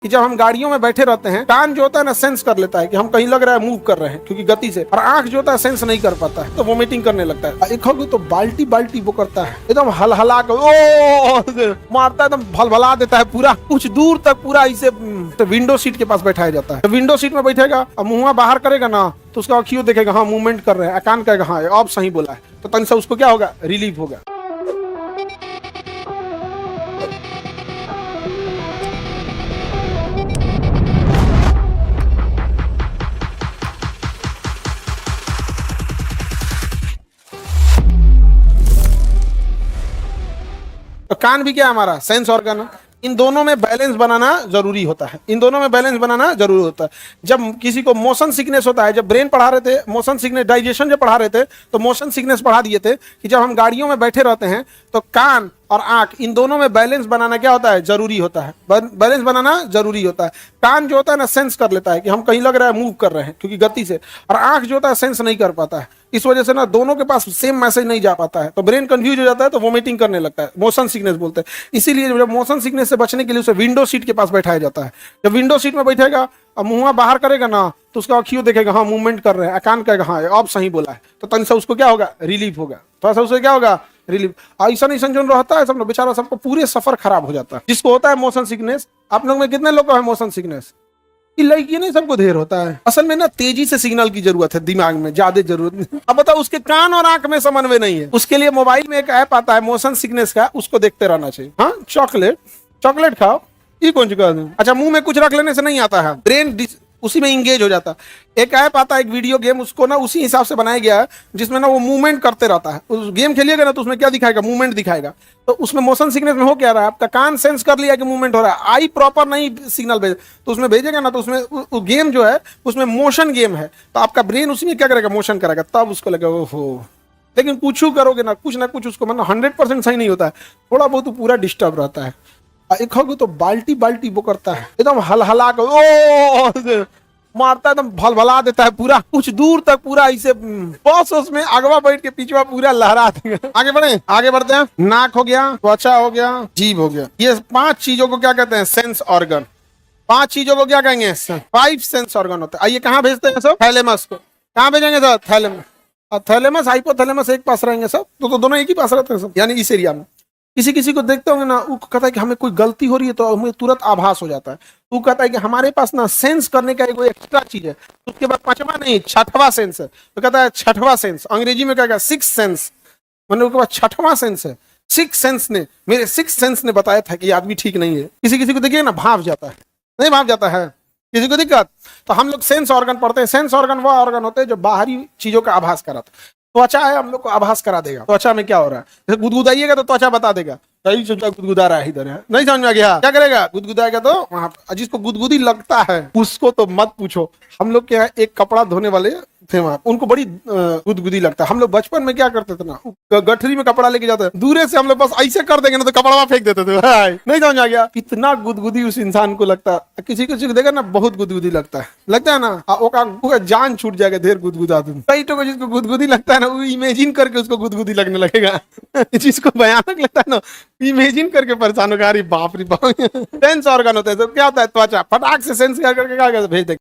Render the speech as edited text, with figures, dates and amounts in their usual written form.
कि जब हम गाड़ियों में बैठे रहते हैं, कान जो होता है ना सेंस कर लेता है कि हम कहीं लग रहा है मूव कर रहे हैं क्योंकि गति से, और आंख जो होता है सेंस नहीं कर पाता है तो वोमिटिंग करने लगता है। एक होगी तो बाल्टी बाल्टी वो करता है, एकदम हलहला कर ओ मारता है, एकदम भलभला देता है पूरा, कुछ दूर तक पूरा इसे विंडो सीट के पास बैठाया जाता है। तो विंडो सीट में बैठेगा और मुंह बाहर करेगा ना तो उसका अखियों देखेगा हाँ मूवमेंट कर रहे हैं, कान कहेगा हाँ अब सही बोला है, तो तन से उसको क्या होगा, रिलीफ होगा। तो कान भी क्या है हमारा सेंस ऑर्गन, इन दोनों में बैलेंस बनाना जरूरी होता है, इन दोनों में बैलेंस बनाना जरूरी होता है। जब किसी को मोशन सिकनेस होता है, जब ब्रेन पढ़ा रहे थे मोशन सिकनेस, डाइजेशन जब पढ़ा रहे थे तो मोशन सिकनेस पढ़ा दिए थे कि जब हम गाड़ियों में बैठे रहते हैं तो कान और आंख इन दोनों में बैलेंस बनाना क्या होता है, जरूरी होता है, बैलेंस बनाना जरूरी होता है। कान जो होता है ना सेंस कर लेता है कि हम कहीं लग रहा है मूव कर रहे हैं क्योंकि गति से, और आंख जो होता है सेंस नहीं कर पाता है, इस वजह से ना दोनों के पास सेम मैसेज नहीं जा पाता है, तो ब्रेन कंफ्यूज हो जाता है, तो वोमिटिंग करने लगता है, मोशन सिकनेस बोलते हैं। इसीलिए जब मोशन सिकनेस से बचने के लिए उसे विंडो सीट के पास बैठाया जाता है। जब विंडो सीट में बैठेगा और मुंह बाहर करेगा ना तो उसका अखियों देखेगा हाँ मूवमेंट कर रहे हैं, कान कहेगा हाँ अब सही बोला है, तो तन से उसको क्या होगा, रिलीफ होगा, थोड़ा सा उसे क्या होगा, रिलीफ। ऐसा नहीं जो रहता है सब लोग बेचारा, सबको पूरे सफर खराब हो जाता है जिसको होता है मोशन सिकनेस। आप लोग में कितने लोग को है मोशन सिकनेस? ये नहीं सबको ढेर होता है। असल में ना तेजी से सिग्नल की जरूरत है, दिमाग में ज्यादा जरूरत नहीं। अब बताओ उसके कान और आंख में समन्वय नहीं है, उसके लिए मोबाइल में एक ऐप आता है मोशन सिकनेस का, उसको देखते रहना चाहिए। हाँ चॉकलेट खाओ, ये कौन चुका है? अच्छा मुंह में कुछ रख लेने से नहीं आता है, ब्रेन उसी में इंगेज हो जाता है। एक ऐप आता है, एक वीडियो गेम, उसको ना उसी हिसाब से बनाया गया है जिसमें ना वो मूवमेंट करते रहता है। उस गेम खेलिएगा ना तो उसमें क्या दिखाएगा, मूवमेंट दिखाएगा। तो उसमें मोशन सिकनेस में हो क्या रहा है, आपका कान सेंस कर लिया कि मूवमेंट हो रहा है, आई प्रॉपर नहीं सिग्नल भेज, तो उसमें भेजेगा ना तो उसमें गेम जो है उसमें मोशन गेम है, तो आपका ब्रेन उसी में क्या करेगा, मोशन करेगा, तब उसको लगेगा ओहो। लेकिन कुछ करोगे ना कुछ उसको मतलब 100% सही नहीं होता है, थोड़ा बहुत पूरा डिस्टर्ब रहता है। एक होगी तो बाल्टी बाल्टी वो करता है, एकदम हलहला कर ओ मारता है, एकदम भलभला देता है पूरा, कुछ दूर तक पूरा इसे बस उसमें अगवा बैठ के पीछवा पूरा लहरा देगा। आगे बढ़ते हैं। नाक हो गया, त्वचा हो गया, जीभ हो गया, ये 5 चीजों को क्या कहते हैं, सेंस ऑर्गन। 5 चीजों को क्या कहेंगे, 5 सेंस ऑर्गन होते हैं। आइए कहाँ भेजते हैं सब, थैलेमस को। कहाँ भेजेंगे सर, थैलेमस। और थैलेमस हाइपोथैलेमस एक पास रहेंगे सब, तो दोनों एक ही पास रहते हैं सब, यानी इस एरिया में। किसी को देखते होंगे ना, वो कहता है कि हमें कोई गलती हो रही है तो हमें तुरंत आभास हो जाता है। वो कहता है कि हमारे पास ना सेंस करने का एक एक्स्ट्रा चीज है, उसके बाद 5वां नहीं 6वां सेंस है, तो कहता है 6वां सेंस, अंग्रेजी में कहेगा 6th सेंस, मतलब उसके बाद 6वां सेंस है। 6th सेंस ने, मेरे 6th सेंस ने बताया था कि आदमी ठीक नहीं है। किसी को देखिए ना भाव जाता है, नहीं भाव जाता है, किसी को दिक्कत। तो हम लोग सेंस ऑर्गन पढ़ते हैं। सेंस ऑर्गन वह ऑर्गन होते हैं जो बाहरी चीजों का आभास कराता है। त्वचा है, हम लोग को आभास करा देगा त्वचा में क्या हो रहा है, जैसे गुदगुदाइएगा तो त्वचा बता देगा सही सोचा गुदगुदा रहा है, इधर है, नहीं समझ में गया, क्या करेगा, गुदगुदाएगा तो वहां। जिसको गुदगुदी लगता है उसको तो मत पूछो। हम लोग के यहाँ एक कपड़ा धोने वाले थे वहां, उनको बड़ी गुदगुदी लगता है। हम लोग बचपन में क्या करते थे ना, गठरी में कपड़ा लेके जाते, दूरे से हम लोग बस ऐसे कर देंगे ना तो कपड़ा फेंक देते थे। नहीं समझ आ गया, कितना गुदगुदी उस इंसान को लगता है। किसी को देखा ना बहुत गुदगुदी लगता है ना, ओका जान छूट जाएगा ढेर गुदगुदा तुम। कई तो जिसको गुदगुदी लगता है ना, वो इमेजिन करके उसको गुदगुदी लगने लगेगा। जिसको भयानक लगता है ना, इमेजिन करके परेशान होगा, अरे बाप रे बाप। सेंस ऑर्गन होता है तो क्या होता है, त्वचा फटाक से सेंस करके क्या भेज देगा।